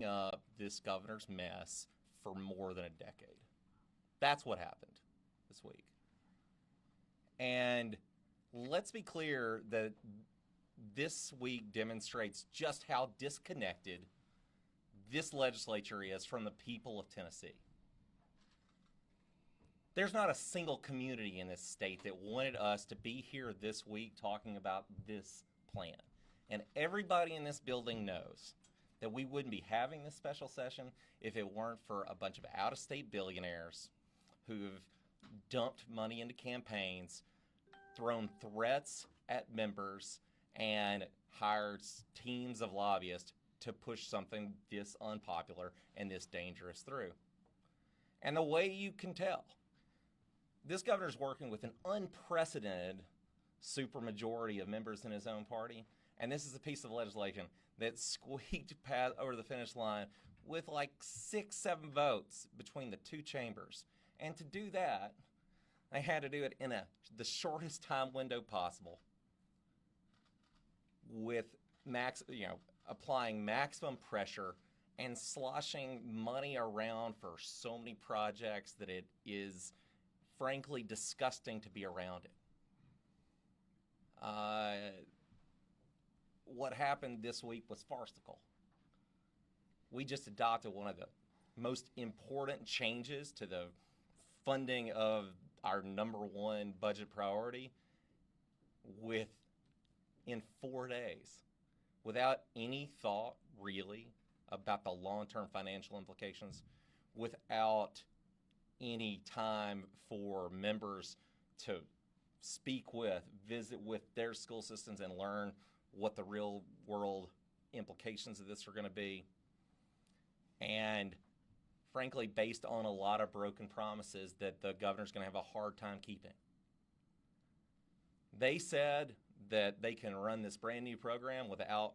up this governor's mess for more than a decade. That's what happened this week. And let's be clear that this week demonstrates just how disconnected this legislature is from the people of Tennessee. There's not a single community in this state that wanted us to be here this week talking about this plan. And everybody in this building knows that we wouldn't be having this special session if it weren't for a bunch of out-of-state billionaires who've dumped money into campaigns, thrown threats at members, and hired teams of lobbyists to push something this unpopular and this dangerous through. And the way you can tell, this governor's working with an unprecedented supermajority of members in his own party, and this is a piece of legislation that squeaked past over the finish line with like 6-7 votes between the two chambers. And to do that, they had to do it in the shortest time window possible, with applying maximum pressure and sloshing money around for so many projects that it is frankly disgusting to be around it. What happened this week was farcical. We just adopted one of the most important changes to the funding of our #1 budget priority in 4 days, without any thought really about the long-term financial implications, without any time for members to speak with, visit with their school systems and learn what the real world implications of this are going to be. And frankly, based on a lot of broken promises that the governor's going to have a hard time keeping. They said that they can run this brand new program without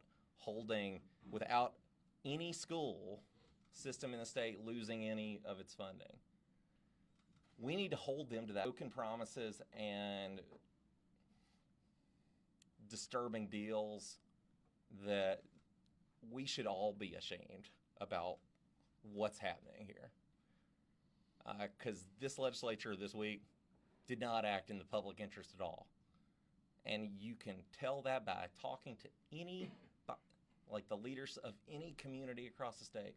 any school system in the state losing any of its funding. We need to hold them to that broken promises and disturbing deals that we should all be ashamed about what's happening here. Because this legislature this week did not act in the public interest at all. And you can tell that by talking to the leaders of any community across the state.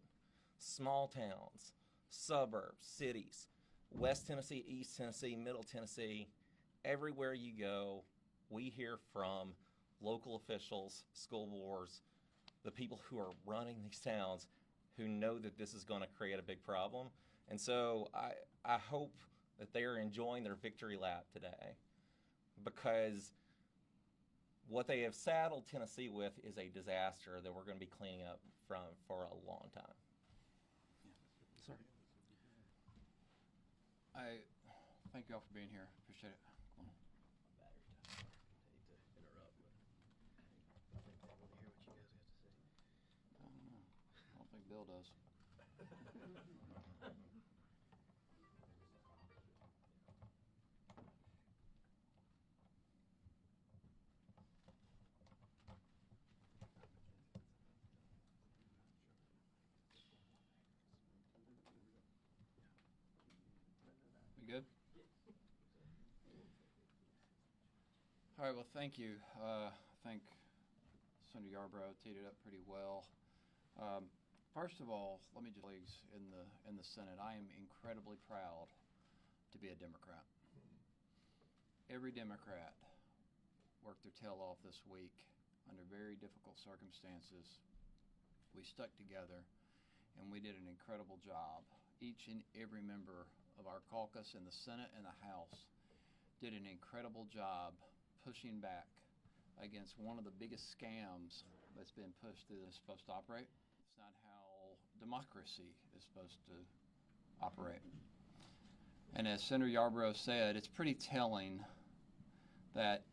Small towns, suburbs, cities, West Tennessee, East Tennessee, Middle Tennessee, everywhere you go, we hear from local officials, school boards, the people who are running these towns who know that this is going to create a big problem. And so I hope that they are enjoying their victory lap today, because what they have saddled Tennessee with is a disaster that we're going to be cleaning up from for a long time. Sorry. I thank you all for being here. Appreciate it. I don't think Bill does. We good? All right, well, thank you. I think Senator Yarbrough teed it up pretty well. First of all, let me just colleagues in the Senate, I am incredibly proud to be a Democrat. Every Democrat worked their tail off this week under very difficult circumstances. We stuck together and we did an incredible job. Each and every member of our caucus in the Senate and the House did an incredible job pushing back against one of the biggest scams that's been pushed through that's supposed to operate. It's not how democracy is supposed to operate. And as Senator Yarbrough said, it's pretty telling that,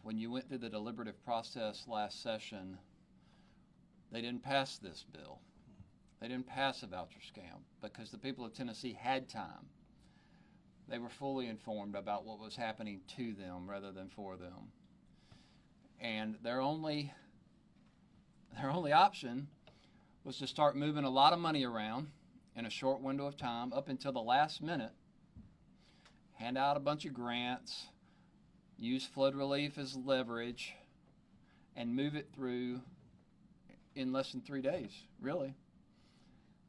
when you went through the deliberative process last session, they didn't pass this bill. They didn't pass a voucher scam because the people of Tennessee had time. They were fully informed about what was happening to them rather than for them. And their only option was to start moving a lot of money around in a short window of time up until the last minute, hand out a bunch of grants, use flood relief as leverage, and move it through in less than 3 days, really.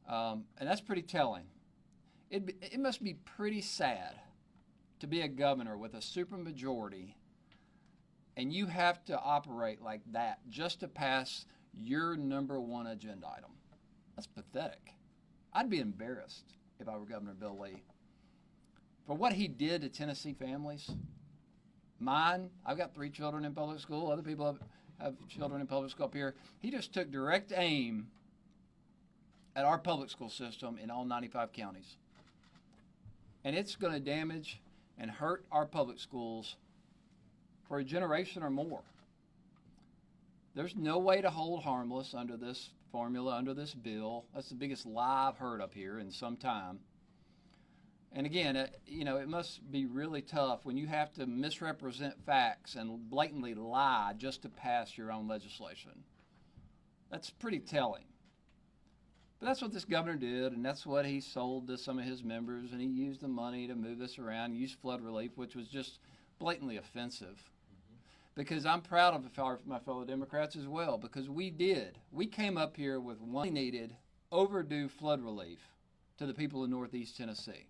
And that's pretty telling. It must be pretty sad to be a governor with a supermajority, and you have to operate like that just to pass your number one agenda item. That's pathetic. I'd be embarrassed if I were Governor Bill Lee. For what he did to Tennessee families, mine, I've got 3 children in public school, other people have children in public school up here. He just took direct aim at our public school system in all 95 counties. And it's going to damage and hurt our public schools for a generation or more. There's no way to hold harmless under this formula, under this bill. That's the biggest lie I've heard up here in some time. And again, it must be really tough when you have to misrepresent facts and blatantly lie just to pass your own legislation. That's pretty telling. But that's what this governor did, and that's what he sold to some of his members, and he used the money to move this around, used flood relief, which was just blatantly offensive. Because I'm proud of my fellow Democrats as well, because we came up here with one needed, overdue flood relief to the people of Northeast Tennessee.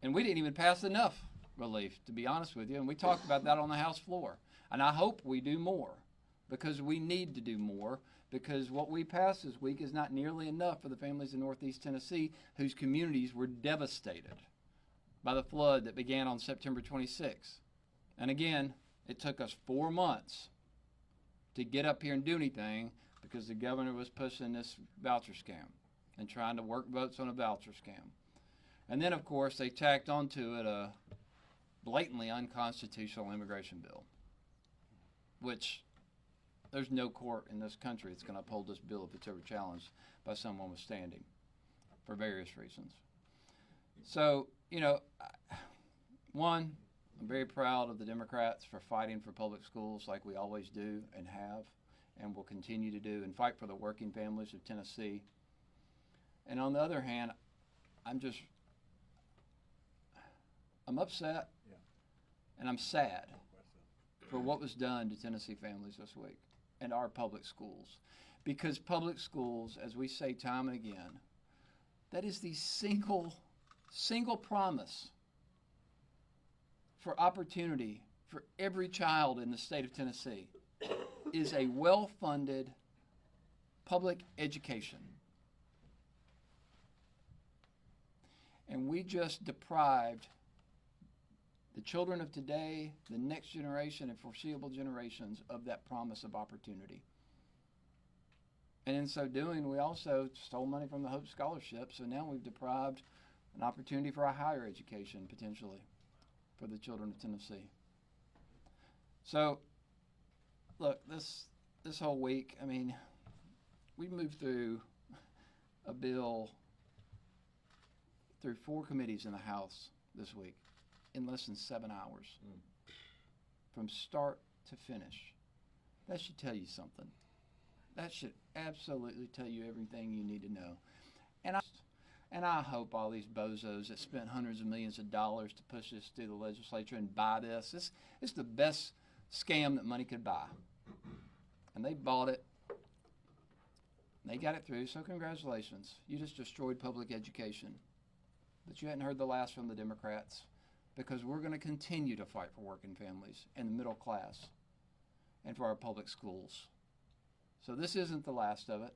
And we didn't even pass enough relief, to be honest with you, and we talked about that on the House floor. And I hope we do more, because we need to do more, because what we passed this week is not nearly enough for the families in Northeast Tennessee whose communities were devastated by the flood that began on September 26th. And again, it took us 4 months to get up here and do anything because the governor was pushing this voucher scam and trying to work votes on a voucher scam. And then, of course, they tacked onto it a blatantly unconstitutional immigration bill, which there's no court in this country that's going to uphold this bill if it's ever challenged by someone with standing for various reasons. So, one, I'm very proud of the Democrats for fighting for public schools like we always do and have and will continue to do and fight for the working families of Tennessee. And on the other hand, I'm upset and I'm sad for what was done to Tennessee families this week and our public schools. Because public schools, as we say time and again, that is the single promise for opportunity for every child in the state of Tennessee is a well-funded public education. And we just deprived the children of today, the next generation, and foreseeable generations of that promise of opportunity. And in so doing, we also stole money from the Hope Scholarship, so now we've deprived an opportunity for a higher education, potentially, for the children of Tennessee. So, look, this whole week, we moved through a bill through 4 committees in the House this week in less than 7 hours, from start to finish. That should tell you something. That should absolutely tell you everything you need to know. And I hope all these bozos that spent hundreds of millions of dollars to push this through the legislature and buy this, it's the best scam that money could buy. And they bought it. They got it through, so congratulations. You just destroyed public education. But you hadn't heard the last from the Democrats, because we're going to continue to fight for working families and the middle class and for our public schools. So this isn't the last of it.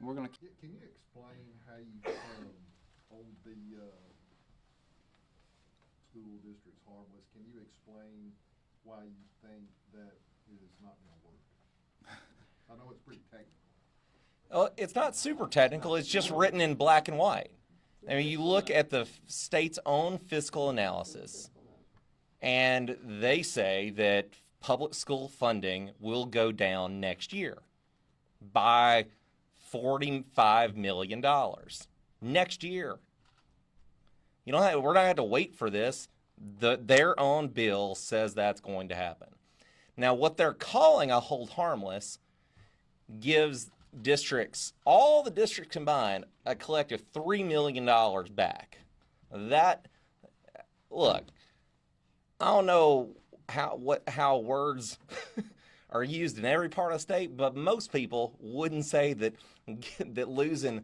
We're going to. Can you explain how you hold the school districts harmless? Can you explain why you think that it is not going to work? I know it's pretty technical. Well, it's not super technical. It's just written in black and white. You look at the state's own fiscal analysis, and they say that public school funding will go down next year by $45 million. Next year. We're not going to have to wait for this. Their own bill says that's going to happen. Now, what they're calling a hold harmless, gives districts, all the districts combined, a collective $3 million back. That, look, I don't know how words are used in every part of the state, but most people wouldn't say that losing,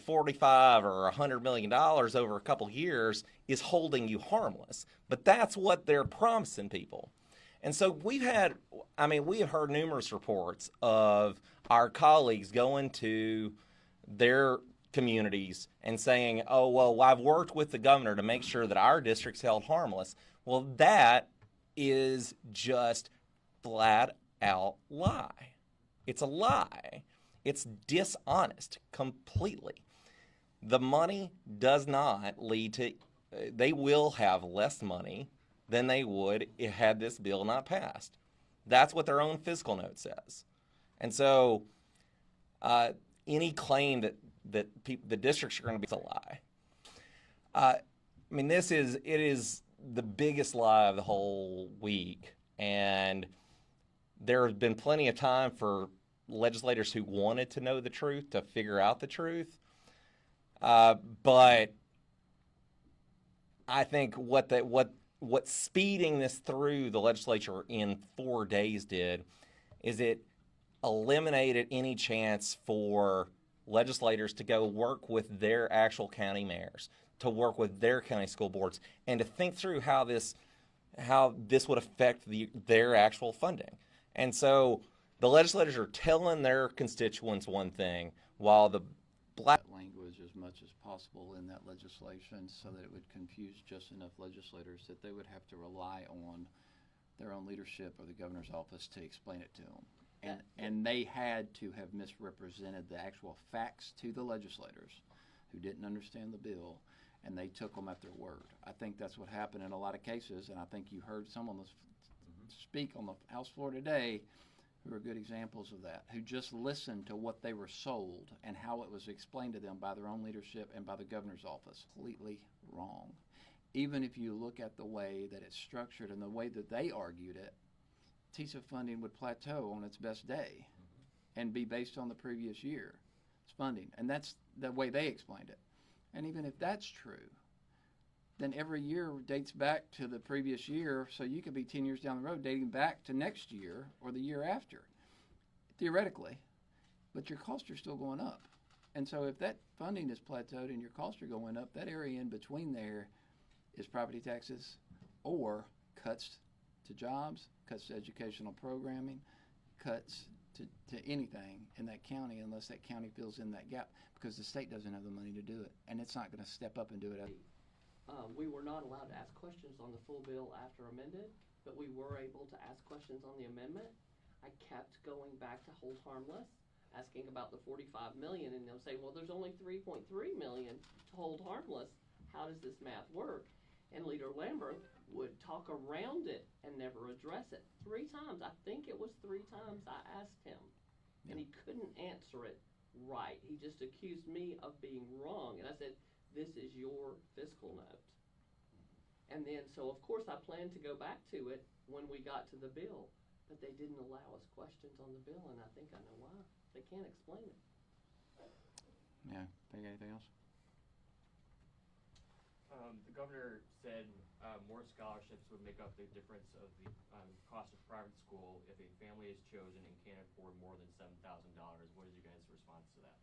45 or $100 million over a couple years is holding you harmless. But that's what they're promising people. And so we have heard numerous reports of our colleagues going to their communities and saying, oh, well, I've worked with the governor to make sure that our district's held harmless. Well, that is just flat out lie. It's a lie. It's dishonest completely. The money does not lead to, they will have less money than they would had this bill not passed. That's what their own fiscal note says. And so any claim that the districts are going to be, it's a lie. It is the biggest lie of the whole week. And there has been plenty of time for legislators who wanted to know the truth to figure out the truth. But I think what speeding this through the legislature in 4 days did is it eliminated any chance for legislators to go work with their actual county mayors, to work with their county school boards, and to think through how this would affect their actual funding. And so the legislators are telling their constituents one thing, while the black language as much as possible in that legislation so that it would confuse just enough legislators that they would have to rely on their own leadership or the governor's office to explain it to them. And they had to have misrepresented the actual facts to the legislators who didn't understand the bill, and they took them at their word. I think that's what happened in a lot of cases, and I think you heard someone speak on the House floor today who are good examples of that, who just listened to what they were sold and how it was explained to them by their own leadership and by the governor's office. Completely wrong. Even if you look at the way that it's structured and the way that they argued it, TISA funding would plateau on its best day and be based on the previous year's funding. And that's the way they explained it. And even if that's true, then every year dates back to the previous year, so you could be 10 years down the road dating back to next year or the year after, theoretically. But your costs are still going up. And so if that funding is plateaued and your costs are going up, that area in between there is property taxes or cuts to jobs, cuts to educational programming, cuts to anything in that county unless that county fills in that gap, because the state doesn't have the money to do it, and it's not going to step up and do it. We were not allowed to ask questions on the full bill after amended, but we were able to ask questions on the amendment. I kept going back to hold harmless, asking about the 45 million, and they'll say, well, there's only 3.3 million to hold harmless. How does this math work? And Leader Lambert would talk around it and never address it. 3 times, I think it was 3 times I asked him, and he couldn't answer it right. He just accused me of being wrong, and I said, this is your fiscal note. And then, so of course I planned to go back to it when we got to the bill, but they didn't allow us questions on the bill, and I think I know why. They can't explain it. Yeah, think anything else? The governor said more scholarships would make up the difference of the cost of private school if a family is chosen and can't afford more than $7,000. What is your guys' response to that?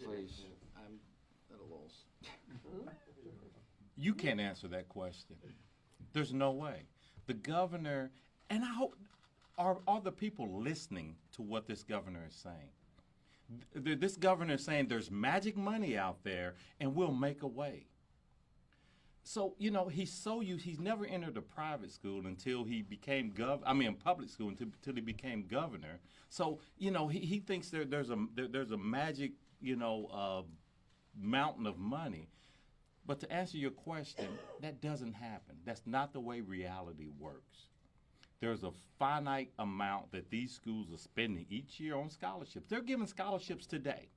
Please. I'm at a loss. You can't answer that question. There's no way. The governor, and I hope, are the people listening to what this governor is saying? This governor is saying there's magic money out there and we'll make a way. So, he's so used, he's never entered a private school until he became public school until he became governor. So, he thinks there's a magic, mountain of money. But to answer your question, that doesn't happen. That's not the way reality works. There's a finite amount that these schools are spending each year on scholarships. They're giving scholarships today.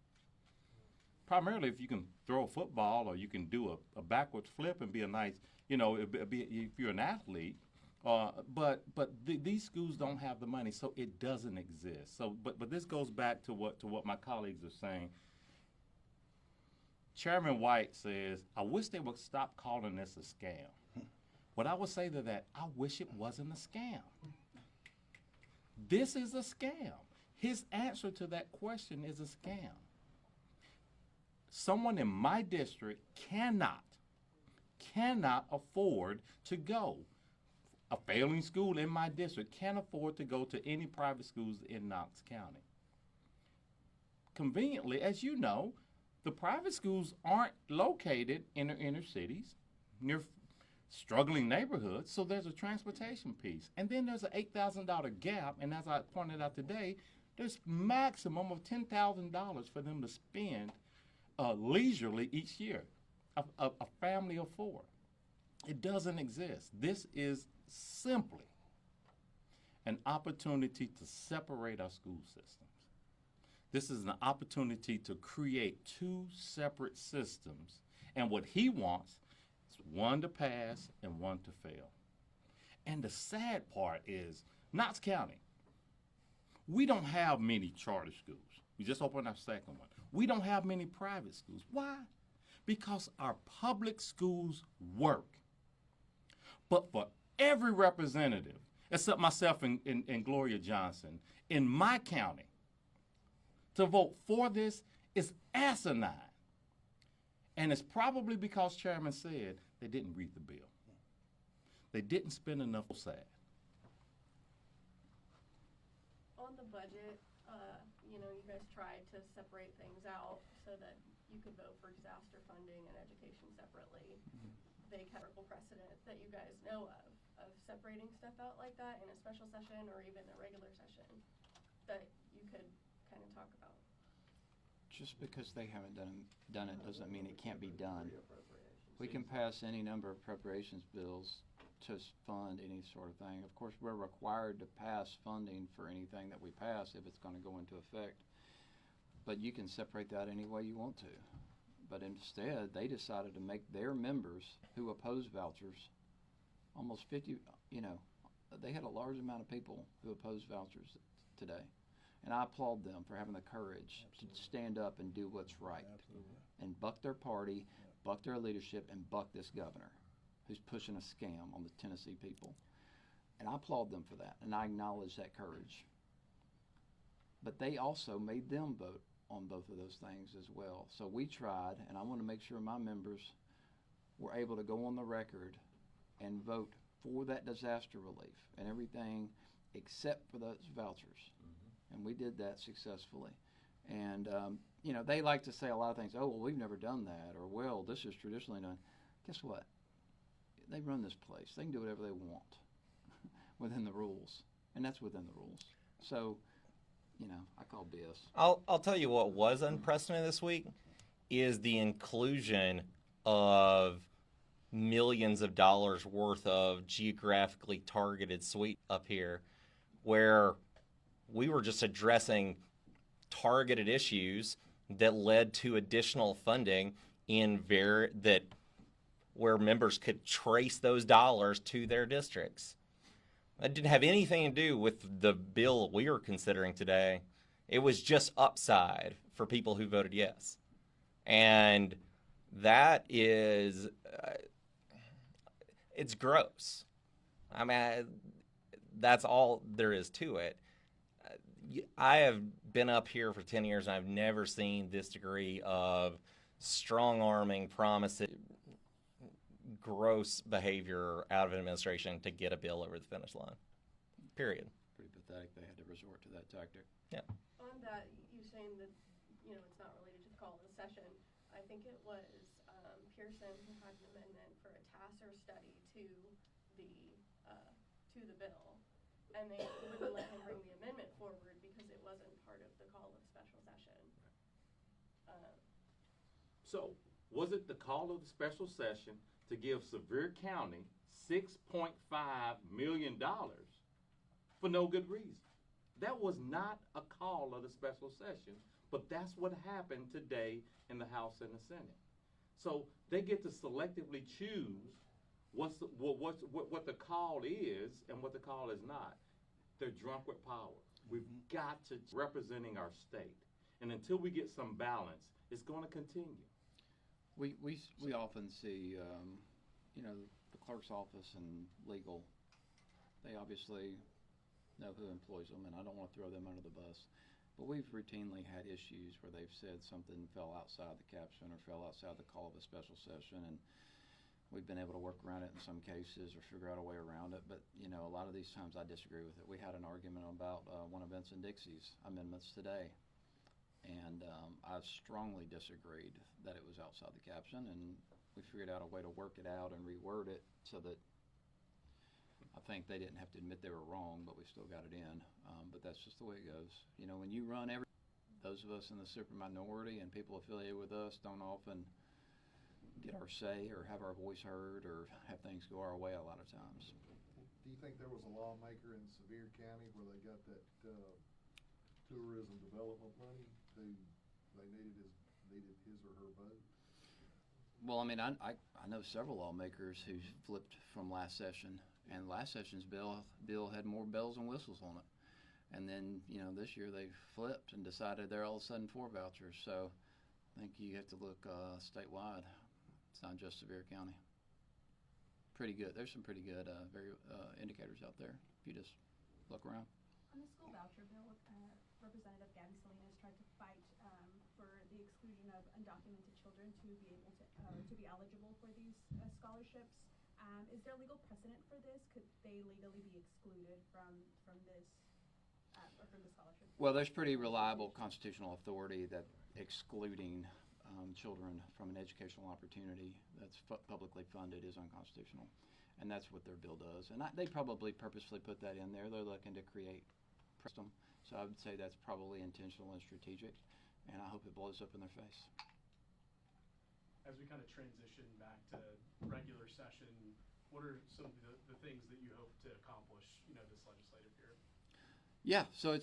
Primarily if you can throw a football or you can do a backwards flip and be a nice, if you're an athlete, These schools don't have the money, so it doesn't exist. So, but this goes back to what my colleagues are saying. Chairman White says, "I wish they would stop calling this a scam." What I would say to that, I wish it wasn't a scam. This is a scam. His answer to that question is a scam. Someone in my district cannot afford to go. A failing school in my district can't afford to go to any private schools in Knox County. Conveniently, as you know, the private schools aren't located in the inner cities, near struggling neighborhoods, so there's a transportation piece. And then there's an $8,000 gap, and as I pointed out today, there's maximum of $10,000 for them to spend leisurely each year, a family of 4. It doesn't exist. This is simply an opportunity to separate our school systems. This is an opportunity to create 2 separate systems, and what he wants is one to pass and one to fail. And the sad part is, Knox County, we don't have many charter schools. We just opened our second one. We don't have many private schools. Why? Because our public schools work. But for every representative, except myself and Gloria Johnson, in my county, to vote for this is asinine. And it's probably because Chairman said they didn't read the bill. They didn't spend enough sad. On the budget, you guys tried to separate things out so that you could vote for disaster funding and education separately. Mm-hmm. They kept a precedent that you guys know of separating stuff out like that in a special session or even a regular session that you could kind of talk about. Just because they haven't done it doesn't mean it can't be done. We can pass any number of appropriations bills to fund any sort of thing. Of course, we're required to pass funding for anything that we pass if it's going to go into effect. But you can separate that any way you want to. But instead, they decided to make their members who oppose vouchers, almost 50, they had a large amount of people who oppose vouchers today. And I applaud them for having the courage to stand up and do what's right. Absolutely. And buck their party, buck their leadership, and buck this governor who's pushing a scam on the Tennessee people. And I applaud them for that, and I acknowledge that courage. But they also made them vote on both of those things as well. So we tried, and I want to make sure my members were able to go on the record and vote for that disaster relief and everything except for those vouchers. Mm-hmm. And we did that successfully. And, they like to say a lot of things. Oh, well, we've never done that. Or, well, this is traditionally done. Guess what? They run this place. They can do whatever they want within the rules. And that's within the rules. So, I call BS. I'll tell you what was unprecedented this week is the inclusion of millions of dollars worth of geographically targeted suite up here, where we were just addressing targeted issues that led to additional funding where members could trace those dollars to their districts. That didn't have anything to do with the bill we are considering today. It was just upside for people who voted yes. And that is, it's gross. I mean, that's all there is to it. I have been up here for 10 years and I've never seen this degree of strong-arming promises, gross behavior out of an administration to get a bill over the finish line. Period. Pretty pathetic they had to resort to that tactic. Yeah. On that, you saying that, it's not related to the call of the session. I think it was Pearson who had an amendment for a TASER study to the bill. And they wouldn't let him bring the amendment forward because it wasn't part of the call of special session. So, was it the call of the special session to give Sevier County $6.5 million for no good reason? That was not a call of the special session, but that's what happened today in the House and the Senate. So they get to selectively choose what the call is and what the call is not. They're drunk with power. We've got to representing our state, and until we get some balance, it's going to continue. We often see, the clerk's office and legal, they obviously know who employs them, and I don't want to throw them under the bus. But we've routinely had issues where they've said something fell outside the caption or fell outside the call of a special session, and we've been able to work around it in some cases or figure out a way around it. But, a lot of these times I disagree with it. We had an argument about one of Vincent Dixie's amendments today, and I strongly disagreed that it was outside the caption, and we figured out a way to work it out and reword it so that I think they didn't have to admit they were wrong, but we still got it in. But that's just the way it goes. When you run those of us in the super minority and people affiliated with us don't often get our say or have our voice heard or have things go our way a lot of times. Do you think there was a lawmaker in Sevier County where they got that tourism development money who they needed his or her vote? Well, I know several lawmakers who flipped from last session, and last session's bill had more bells and whistles on it. And then, this year they flipped and decided they're all of a sudden for vouchers. So I think you have to look statewide. It's not just Sevier County. Pretty good. There's some pretty good indicators out there if you just look around. On the school voucher bill, Representative Gabby Salinas tried to fight for the exclusion of undocumented children to be able to be eligible for these scholarships. Is there legal precedent for this? Could they legally be excluded from this or from the scholarship? Well, there's pretty reliable constitutional authority that excluding children from an educational opportunity that's publicly funded is unconstitutional, and that's what their bill does. And they probably purposely put that in there. They're looking to create system. So I would say that's probably intentional and strategic, and I hope it blows up in their face. As we kind of transition back to regular session, what are some of the things that you hope to accomplish, this legislative year? Yeah, so I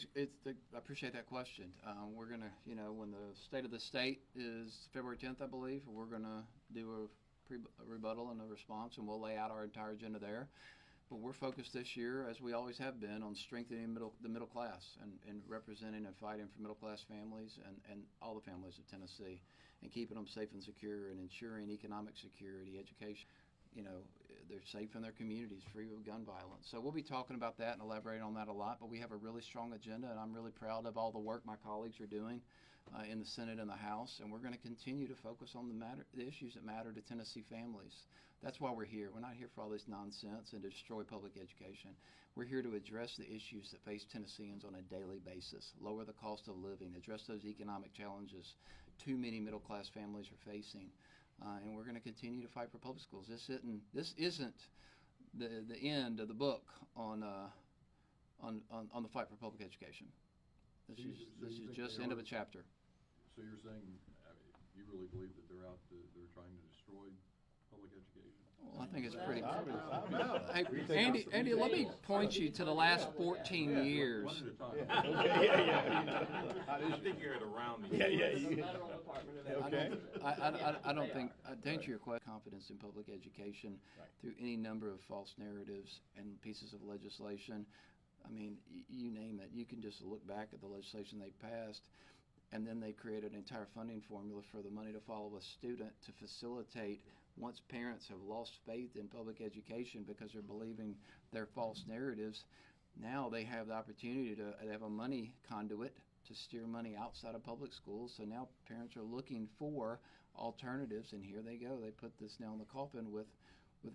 appreciate that question. We're gonna, when the state of the state is February 10th, I believe, we're gonna do a rebuttal and a response, and we'll lay out our entire agenda there. But we're focused this year, as we always have been, on strengthening the middle class and representing and fighting for middle class families and all the families of Tennessee, and keeping them safe and secure and ensuring economic security, education. They're safe in their communities, free of gun violence. So we'll be talking about that and elaborating on that a lot, but we have a really strong agenda, and I'm really proud of all the work my colleagues are doing in the Senate and the House, and we're going to continue to focus on the issues that matter to Tennessee families. That's why we're here. We're not here for all this nonsense and to destroy public education. We're here to address the issues that face Tennesseans on a daily basis, lower the cost of living, address those economic challenges too many middle-class families are facing. And we're going to continue to fight for public schools. This isn't the end of the book on the fight for public education. This is just the end of a chapter. So you're saying you really believe that they're trying to destroy public education? Well, I think it's pretty. Hey, Andy, let me point you to the last 14 years. I think you're at around the Federal Department of Education. I don't think, to answer your question, confidence in public education through any number of false narratives and pieces of legislation. I mean, you name it. You can just look back at the legislation they passed, and then they created an entire funding formula for the money to follow a student to facilitate once parents have lost faith in public education because they're believing their false narratives. Now they have the opportunity to have a money conduit to steer money outside of public schools. So now parents are looking for alternatives, and here they go. They put this nail in the coffin with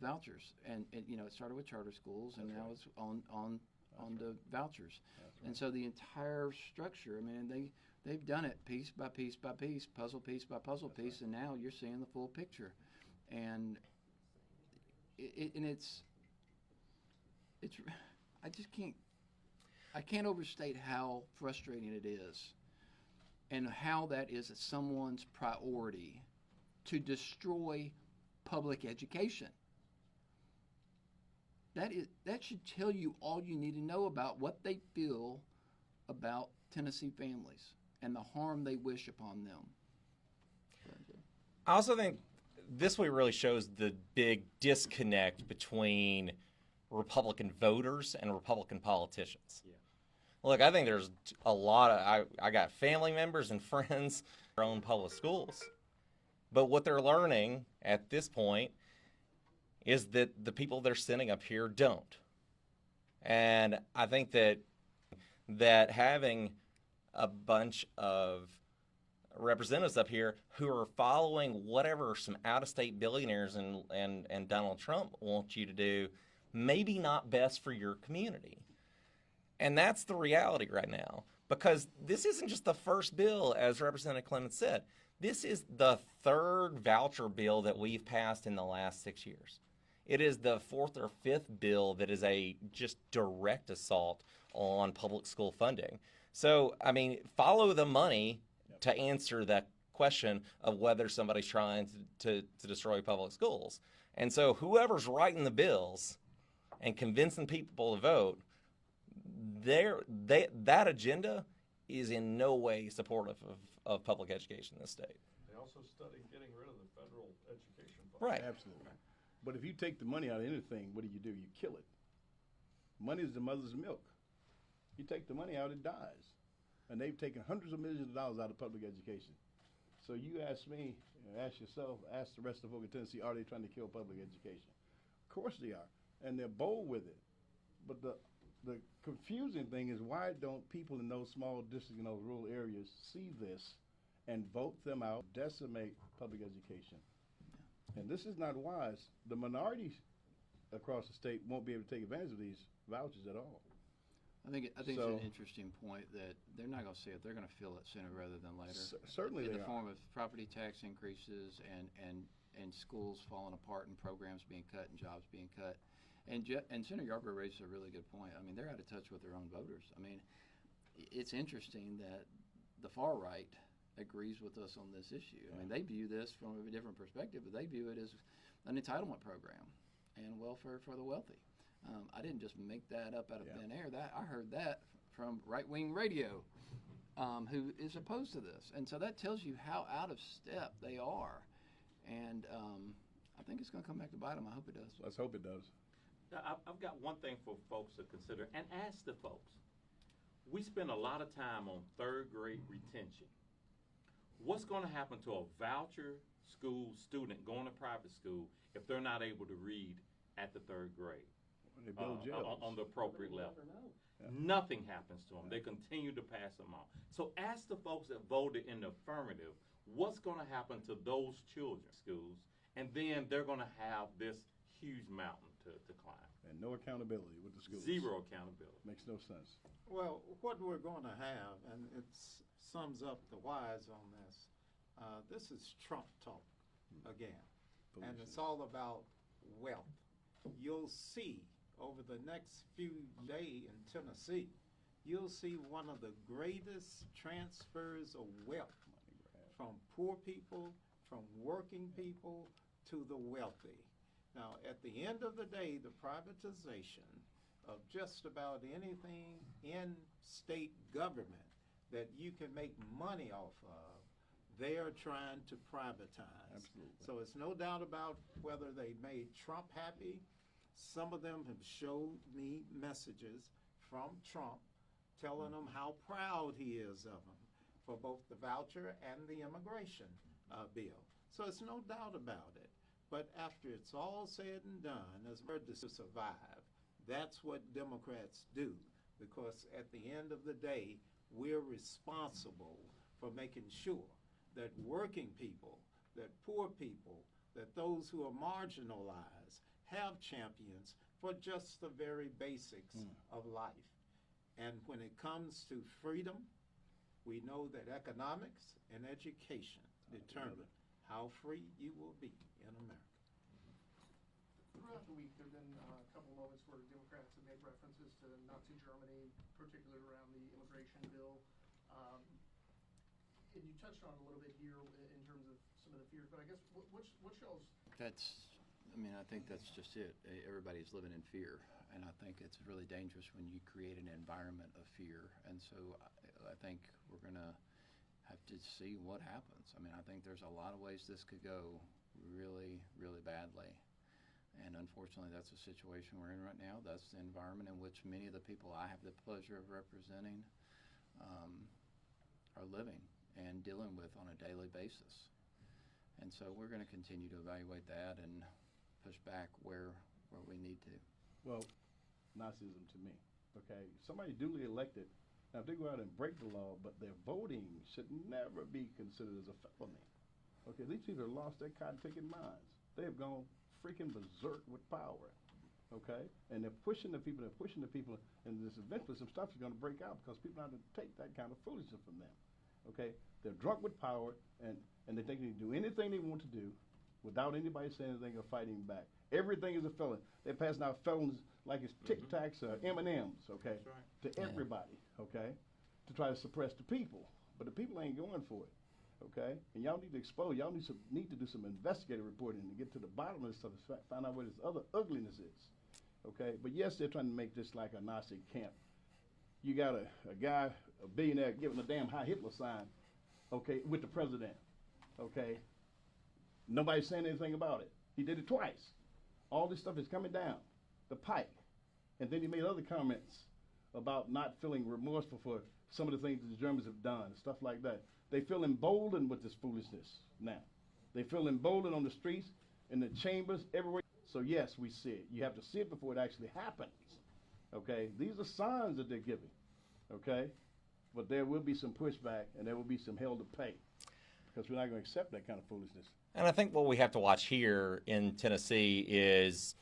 vouchers, and it started with charter schools, and now it's on the vouchers. And so the entire structure, they've done it piece by piece by piece, puzzle piece by puzzle piece, and now you're seeing the full picture. And it's I can't overstate how frustrating it is, and how that is someone's priority to destroy public education. That should tell you all you need to know about what they feel about Tennessee families and the harm they wish upon them. I also think this way really shows the big disconnect between Republican voters and Republican politicians. Yeah. Look, I think there's a lot of, I got family members and friends who own public schools. But what they're learning at this point is that the people they're sending up here don't. And I think that having a bunch of representatives up here who are following whatever some out-of-state billionaires and Donald Trump want you to do, maybe not best for your community. And that's the reality right now, because this isn't just the first bill, as Representative Clemens said. This is the third voucher bill that we've passed in the last 6 years. It is the fourth or fifth bill that is a just direct assault on public school funding. So, I mean, follow the money to answer that question of whether somebody's trying to destroy public schools. And so whoever's writing the bills and convincing people to vote, that agenda is in no way supportive of public education in this state. They also studied getting rid of the federal education fund. Right. Absolutely. But if you take the money out of anything, what do? You kill it. Money is the mother's milk. You take the money out, it dies. And they've taken hundreds of millions of dollars out of public education. So you ask me, ask yourself, ask the rest of the folk in Tennessee, are they trying to kill public education? Of course they are. And they're bold with it. But the confusing thing is, why don't people in those small districts, in those rural areas, see this and vote them out, decimate public education? And this is not wise. The minorities across the state won't be able to take advantage of these vouchers at all. I think it's an interesting point that they're not going to see it. They're going to feel it sooner rather than later. Certainly in they the are. form of property tax increases and schools falling apart and programs being cut and jobs being cut. And Senator Yarborough raised a really good point. I mean, they're out of touch with their own voters. I mean, it's interesting that the far right agrees with us on this issue. I mean, they view this from a different perspective, but they view it as an entitlement program and welfare for the wealthy. I didn't just make that up out of thin air. I heard that from right-wing radio, who is opposed to this. And so that tells you how out of step they are. And I think it's going to come back to bite them. I hope it does. Let's hope it does. Now, I've got one thing for folks to consider, and ask the folks. We spend a lot of time on third grade retention. What's going to happen to a voucher school student going to private school if they're not able to read at the third grade? They build jails. On the appropriate level. Yeah. Nothing happens to them. They continue to pass them on. So ask the folks that voted in the affirmative, what's going to happen to those children's schools, and then they're going to have this huge mountain to climb. And no accountability with the schools. Zero accountability. Makes no sense. Well, what we're going to have, and it sums up the whys on this is Trump talk again. And it's all about wealth. You'll see over the next few days in Tennessee, you'll see one of the greatest transfers of wealth from poor people, from working people to the wealthy. Now, at the end of the day, the privatization of just about anything in state government that you can make money off of, they are trying to privatize. Absolutely. So it's no doubt about whether they made Trump happy. Some of them have showed me messages from Trump telling them how proud he is of them for both the voucher and the immigration bill. So it's no doubt about it. But after it's all said and done, as we're to survive, that's what Democrats do. Because at the end of the day, we're responsible for making sure that working people, that poor people, that those who are marginalized have champions for just the very basics of life. And when it comes to freedom, we know that economics and education determine how free you will be in America. Throughout the week, there have been a couple moments where Democrats have made references to Nazi Germany, particularly around the immigration bill. And you touched on it a little bit here in terms of some of the fears, but I guess what's y'all's... I think that's just it. Everybody's living in fear, and I think it's really dangerous when you create an environment of fear. And so I think we're going to have to see what happens. I mean, I think there's a lot of ways this could go really, really badly. And unfortunately, that's the situation we're in right now. That's the environment in which many of the people I have the pleasure of representing are living and dealing with on a daily basis. And so we're going to continue to evaluate that and push back where we need to. Well, Nazism to me, okay? Somebody duly elected, now if they go out and break the law, but their voting should never be considered as a felony. Okay, these people have lost their cotton-picking minds. They have gone freaking berserk with power, okay? And they're pushing the people, and this eventually some stuff is going to break out because people are not going to take that kind of foolishness from them, okay? They're drunk with power, and they think they can do anything they want to do without anybody saying anything or fighting back. Everything is a felon. They're passing out felons like it's Tic Tacs or M&Ms, okay, to everybody, okay, to try to suppress the people. But the people ain't going for it, okay? And y'all need to expose, y'all need to do some investigative reporting to get to the bottom of this stuff, find out what this other ugliness is, okay? But yes, they're trying to make this like a Nazi camp. You got a guy, a billionaire, giving a damn Heil Hitler sign, okay, with the president, okay? Nobody's saying anything about it. He did it twice. All this stuff is coming down the pike. And then he made other comments about not feeling remorseful for some of the things that the Germans have done, stuff like that. They feel emboldened with this foolishness now. They feel emboldened on the streets, in the chambers, everywhere. So yes, we see it. You have to see it before it actually happens, okay? These are signs that they're giving, okay? But there will be some pushback, and there will be some hell to pay, because we're not going to accept that kind of foolishness. And I think what we have to watch here in Tennessee is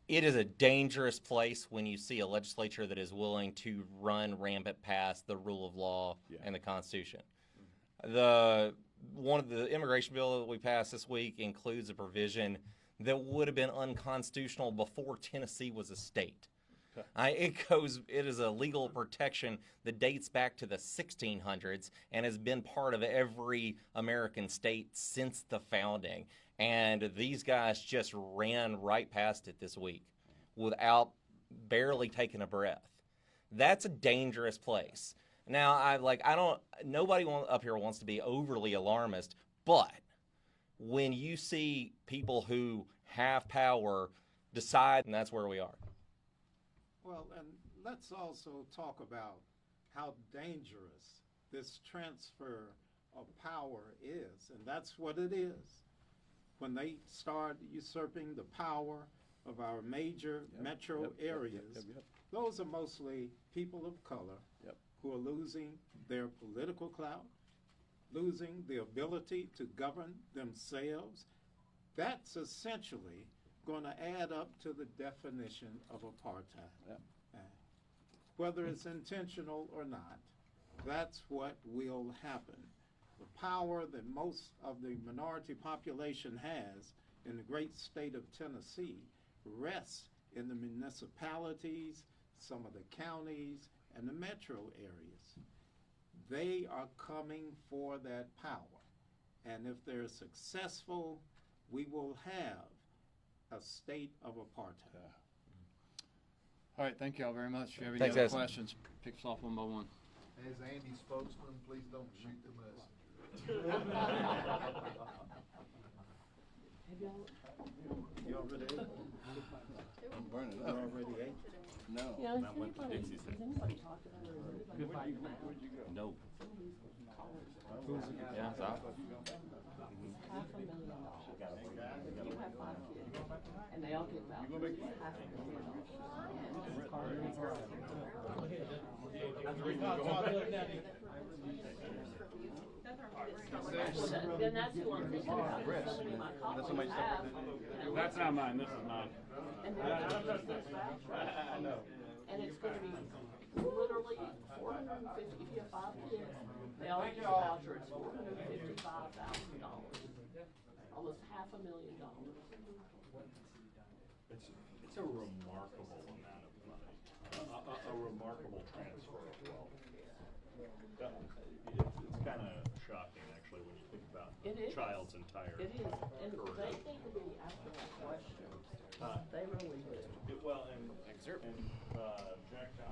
it is a dangerous place when you see a legislature that is willing to run rampant past the rule of law and the Constitution. One of the immigration bill that we passed this week includes a provision that would have been unconstitutional before Tennessee was a state. It is a legal protection that dates back to the 1600s and has been part of every American state since the founding. And these guys just ran right past it this week without barely taking a breath. That's a dangerous place. Now, nobody up here wants to be overly alarmist, but when you see people who have power decide, and that's where we are. Well, and let's also talk about how dangerous this transfer of power is, and that's what it is. When they start usurping the power of our major metro areas, those are mostly people of color who are losing their political clout, losing the ability to govern themselves. That's essentially going to add up to the definition of apartheid. Whether it's intentional or not, that's what will happen. The power that most of the minority population has in the great state of Tennessee rests in the municipalities, some of the counties, and the metro areas. They are coming for that power. And if they're successful, we will have a state of apartheid. All right, thank you all very much. If you have any Thanks, other guys. questions, pick us off one by one. As Andy's spokesman, please don't shoot the messenger. You already ate? I'm burning You up. already ate? No. Yeah, has anybody talked about it? Where'd you go? No. Who's it? Yeah, it's out. $500,000. You have 5 kids, and they all get vouchers. Then that's who I'm thinking about. So many of my colleagues have. That's not mine, this is mine. And they're not just this voucher. I know. And it's going to be literally $450. If you have 5 kids, they all get a voucher. It's $455,000. Almost $500,000. It's a remarkable amount of money, a remarkable transfer of wealth. It's kind of shocking, actually, when you think about It is. child's entire It is. And career. they think to be asking questions. They really do. Well, and Jack Johnson